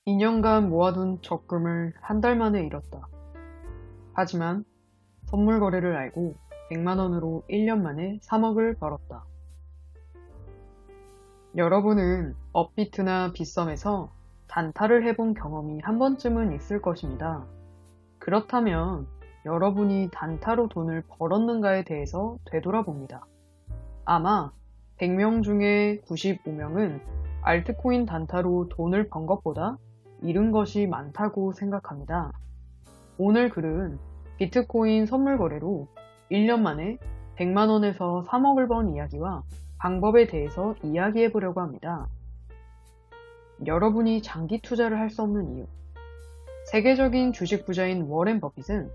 2년간 모아둔 적금을 한 달 만에 잃었다. 하지만 선물 거래를 알고 100만 원으로 1년 만에 3억을 벌었다. 여러분은 업비트나 빗썸에서 단타를 해본 경험이 한 번쯤은 있을 것입니다. 그렇다면 여러분이 단타로 돈을 벌었는가에 대해서 되돌아봅니다. 아마 100명 중에 95명은 알트코인 단타로 돈을 번 것보다 잃은 것이 많다고 생각합니다. 오늘 글은 비트코인 선물 거래로 1년 만에 100만 원에서 3억을 번 이야기와 방법에 대해서 이야기해 보려고 합니다. 여러분이 장기 투자를 할 수 없는 이유. 세계적인 주식 부자인 워렌 버핏은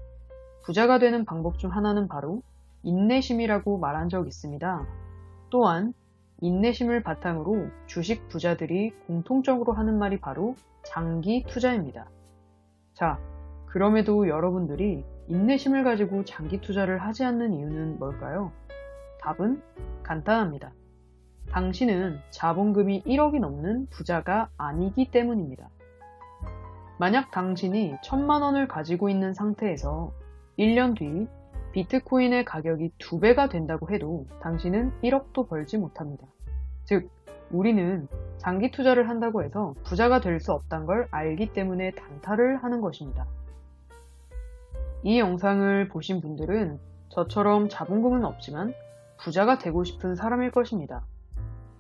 부자가 되는 방법 중 하나는 바로 인내심이라고 말한 적 있습니다. 또한 인내심을 바탕으로 주식 부자들이 공통적으로 하는 말이 바로 장기 투자입니다. 자, 그럼에도 여러분들이 인내심을 가지고 장기 투자를 하지 않는 이유는 뭘까요? 답은 간단합니다. 당신은 자본금이 1억이 넘는 부자가 아니기 때문입니다. 만약 당신이 1000만 원을 가지고 있는 상태에서 1년 뒤 비트코인의 가격이 2배가 된다고 해도 당신은 1억도 벌지 못합니다. 즉, 우리는 장기 투자를 한다고 해서 부자가 될 수 없다는 걸 알기 때문에 단타를 하는 것입니다. 이 영상을 보신 분들은 저처럼 자본금은 없지만 부자가 되고 싶은 사람일 것입니다.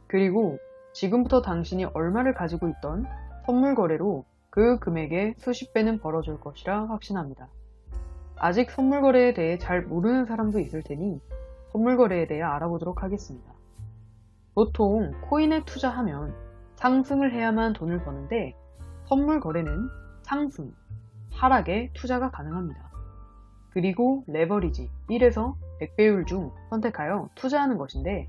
그리고 지금부터 당신이 얼마를 가지고 있던 선물 거래로 그 금액의 수십 배는 벌어줄 것이라 확신합니다. 아직 선물 거래에 대해 잘 모르는 사람도 있을 테니 선물 거래에 대해 알아보도록 하겠습니다. 보통 코인에 투자하면 상승을 해야만 돈을 버는데 선물 거래는 상승, 하락에 투자가 가능합니다. 그리고 레버리지 1에서 100배율 중 선택하여 투자하는 것인데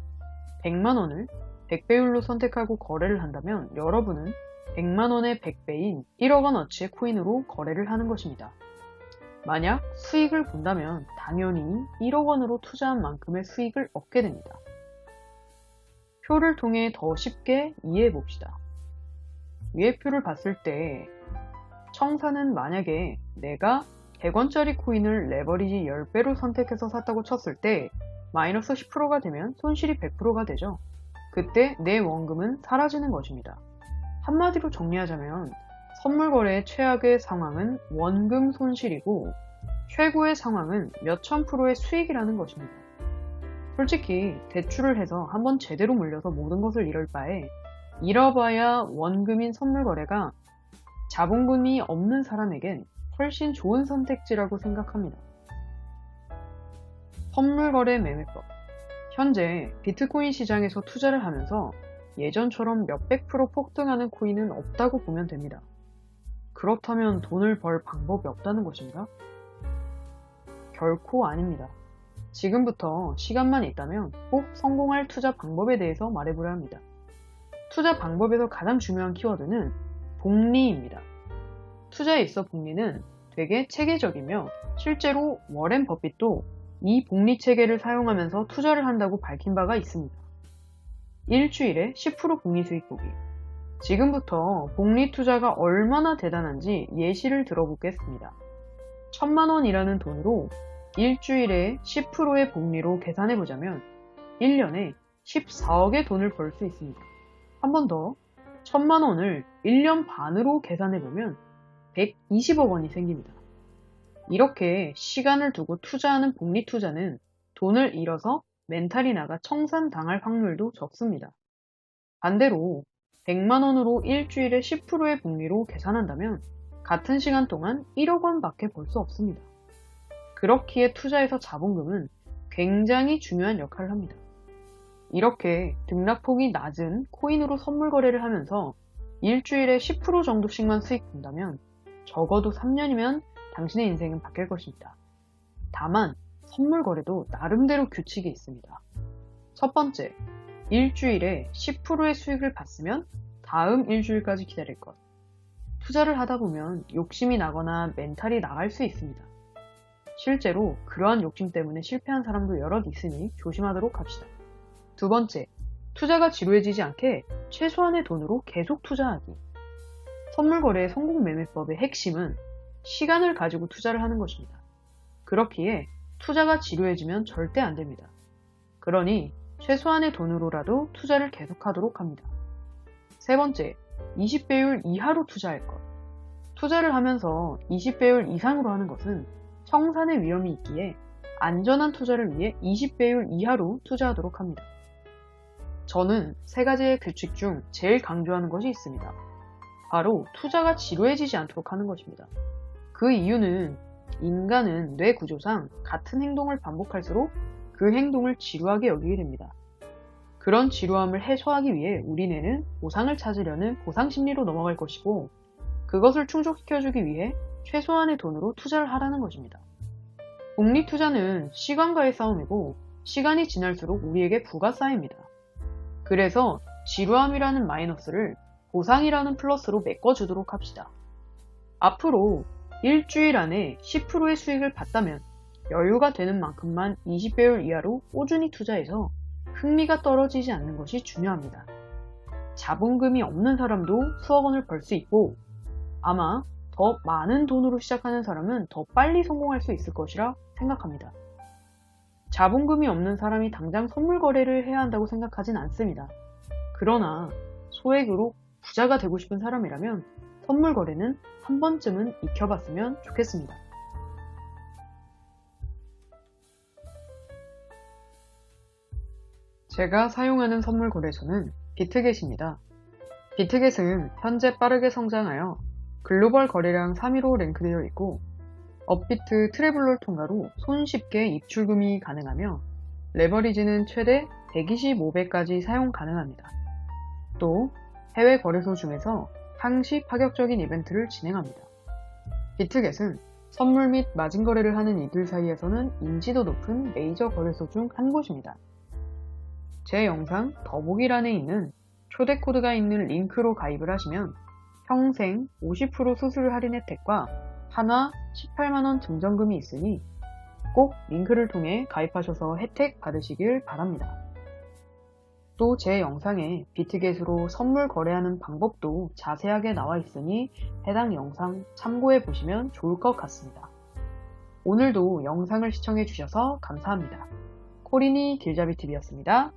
100만 원을 100배율로 선택하고 거래를 한다면 여러분은 100만 원의 100배인 1억 원어치의 코인으로 거래를 하는 것입니다. 만약 수익을 본다면 당연히 1억 원으로 투자한 만큼의 수익을 얻게 됩니다. 표를 통해 더 쉽게 이해해 봅시다. 위의 표를 봤을 때 청사는 만약에 내가 100원짜리 코인을 레버리지 10배로 선택해서 샀다고 쳤을 때 마이너스 10%가 되면 손실이 100%가 되죠. 그때 내 원금은 사라지는 것입니다. 한마디로 정리하자면 선물 거래의 최악의 상황은 원금 손실이고 최고의 상황은 몇천 프로의 수익이라는 것입니다. 솔직히 대출을 해서 한번 제대로 물려서 모든 것을 잃을 바에 잃어봐야 원금인 선물 거래가 자본금이 없는 사람에겐 훨씬 좋은 선택지라고 생각합니다. 선물 거래 매매법. 현재 비트코인 시장에서 투자를 하면서 예전처럼 몇백 프로 폭등하는 코인은 없다고 보면 됩니다. 그렇다면 돈을 벌 방법이 없다는 것인가? 결코 아닙니다. 지금부터 시간만 있다면 꼭 성공할 투자 방법에 대해서 말해보려 합니다. 투자 방법에서 가장 중요한 키워드는 복리입니다. 투자에 있어 복리는 되게 체계적이며 실제로 워렌 버핏도 이 복리 체계를 사용하면서 투자를 한다고 밝힌 바가 있습니다. 일주일에 10% 복리 수익 보기. 지금부터 복리 투자가 얼마나 대단한지 예시를 들어보겠습니다. 1000만 원이라는 돈으로 일주일에 10%의 복리로 계산해보자면 1년에 14억의 돈을 벌 수 있습니다. 한 번 더 1000만 원을 1년 반으로 계산해보면 120억 원이 생깁니다. 이렇게 시간을 두고 투자하는 복리 투자는 돈을 잃어서 멘탈이 나가 청산당할 확률도 적습니다. 반대로 100만 원으로 일주일에 10%의 복리로 계산한다면 같은 시간 동안 1억 원밖에 벌 수 없습니다. 그렇기에 투자에서 자본금은 굉장히 중요한 역할을 합니다. 이렇게 등락폭이 낮은 코인으로 선물 거래를 하면서 일주일에 10% 정도씩만 수익 본다면 적어도 3년이면 당신의 인생은 바뀔 것입니다. 다만 선물 거래도 나름대로 규칙이 있습니다. 첫 번째, 일주일에 10%의 수익을 봤으면 다음 일주일까지 기다릴 것. 투자를 하다 보면 욕심이 나거나 멘탈이 나갈 수 있습니다. 실제로 그러한 욕심 때문에 실패한 사람도 여럿 있으니 조심하도록 합시다. 두 번째, 투자가 지루해지지 않게 최소한의 돈으로 계속 투자하기. 선물 거래의 성공 매매법의 핵심은 시간을 가지고 투자를 하는 것입니다. 그렇기에 투자가 지루해지면 절대 안 됩니다. 그러니 최소한의 돈으로라도 투자를 계속하도록 합니다. 세 번째, 20배율 이하로 투자할 것. 투자를 하면서 20배율 이상으로 하는 것은 청산의 위험이 있기에 안전한 투자를 위해 20배율 이하로 투자하도록 합니다. 저는 세 가지의 규칙 중 제일 강조하는 것이 있습니다. 바로 투자가 지루해지지 않도록 하는 것입니다. 그 이유는 인간은 뇌 구조상 같은 행동을 반복할수록 그 행동을 지루하게 여기게 됩니다. 그런 지루함을 해소하기 위해 우리 뇌는 보상을 찾으려는 보상 심리로 넘어갈 것이고, 그것을 충족시켜주기 위해 최소한의 돈으로 투자를 하라는 것입니다. 복리 투자는 시간과의 싸움이고, 시간이 지날수록 우리에게 부가 쌓입니다. 그래서 지루함이라는 마이너스를 보상이라는 플러스로 메꿔주도록 합시다. 앞으로 일주일 안에 10%의 수익을 봤다면 여유가 되는 만큼만 20배율 이하로 꾸준히 투자해서 흥미가 떨어지지 않는 것이 중요합니다. 자본금이 없는 사람도 수억 원을 벌 수 있고, 아마 더 많은 돈으로 시작하는 사람은 더 빨리 성공할 수 있을 것이라 생각합니다. 자본금이 없는 사람이 당장 선물 거래를 해야 한다고 생각하진 않습니다. 그러나 소액으로 부자가 되고 싶은 사람이라면 선물 거래는 한 번쯤은 익혀봤으면 좋겠습니다. 제가 사용하는 선물 거래소는 비트겟입니다. 비트겟은 현재 빠르게 성장하여 글로벌 거래량 3위로 랭크되어 있고, 업비트 트래블러 통과로 손쉽게 입출금이 가능하며 레버리지는 최대 125배까지 사용 가능합니다. 또 해외 거래소 중에서 항시 파격적인 이벤트를 진행합니다. 비트겟은 선물 및 마진 거래를 하는 이들 사이에서는 인지도 높은 메이저 거래소 중 한 곳입니다. 제 영상 더보기란에 있는 초대 코드가 있는 링크로 가입을 하시면 평생 50% 수수료 할인 혜택과 한화 18만원 증정금이 있으니 꼭 링크를 통해 가입하셔서 혜택 받으시길 바랍니다. 또 제 영상에 비트겟으로 선물 거래하는 방법도 자세하게 나와 있으니 해당 영상 참고해 보시면 좋을 것 같습니다. 오늘도 영상을 시청해 주셔서 감사합니다. 코린이 길잡이TV였습니다.